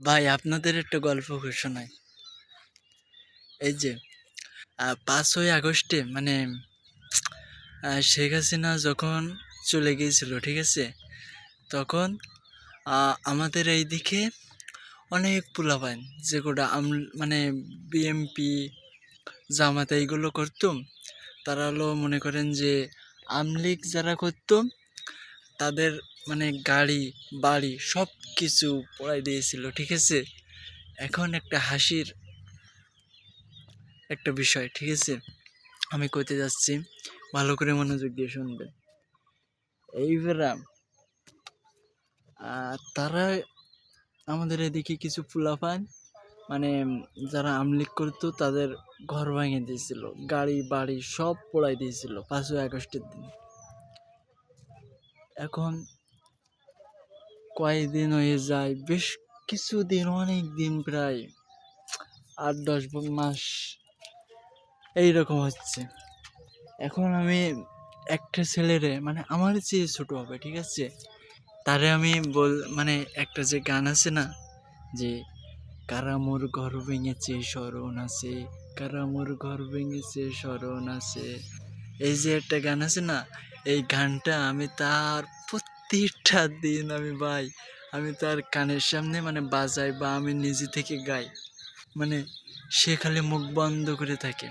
ভাই আপনাদের একটা গল্প শোনাই। এই যে ৫ই আগস্টে মানে শেখ হাসিনা যখন চলে গিয়েছিল, ঠিক আছে? তখন আমাদের এইদিকে অনেক পোলাপান যেগুলা মানে বিএমপি, জামাত এইগুলো করতুম, তারা হলো মনে করেন যে আমলিগ যারা করতুম তাদের মানে গাড়ি, বাড়ি সব কিছু পোড়াই দিয়েছিল, ঠিক আছে? এখন একটা হাসির একটা বিষয়, ঠিক আছে? আমি কইতে যাচ্ছি, ভালো করে মনোযোগ দিয়ে শুনবে। এইবারা তারা আমাদের এদিকে কিছু পোলাপান মানে যারা আমলিগ করতো তাদের ঘর ভেঙে দিয়েছিল, গাড়ি বাড়ি সব পোড়াই দিয়েছিল ৫ই আগস্টের দিন। এখন কয়েকদিন হয়ে যায়, বেশ কিছুদিন, অনেক দিন, প্রায় ৮-১০ মাস এইরকম হচ্ছে। এখন আমি একটা ছেলেরে মানে আমার চেয়ে ছোট হবে, ঠিক আছে? তারে আমি মানে একটা যে গান আছে না, যে কারা মোর ঘর ভেঙেছে স্মরণ আছে, কারা মোর ঘর ভেঙেছে স্মরণ আছে, এই যে একটা গান আছে না, এই গানটা আমি তার প্রত্যেকটা দিন আমি ভাই, আমি তার কানের সামনে মানে বাজাই বা আমি নিজে থেকে গাই, মানে সে খালি মুখ বন্ধ করে থাকে।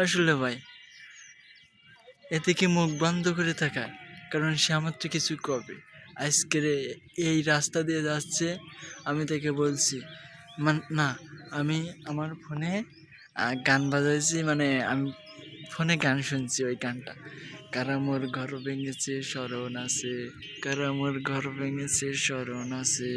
আসলে ভাই, এতে কি মুখ বন্ধ করে থাকা? কারণ সে আমার তো কিছু করবে। আজকের এই রাস্তা দিয়ে যাচ্ছে, আমি তাকে বলছি না, আমি আমার ফোনে গান বাজাইছি, মানে আমি ফোনে গান শুনছি, ওই গানটা কারা মোর ঘর ভেঙেছে স্মরণ আছে, কারা মোর ঘর ভেঙেছে স্মরণ আছে।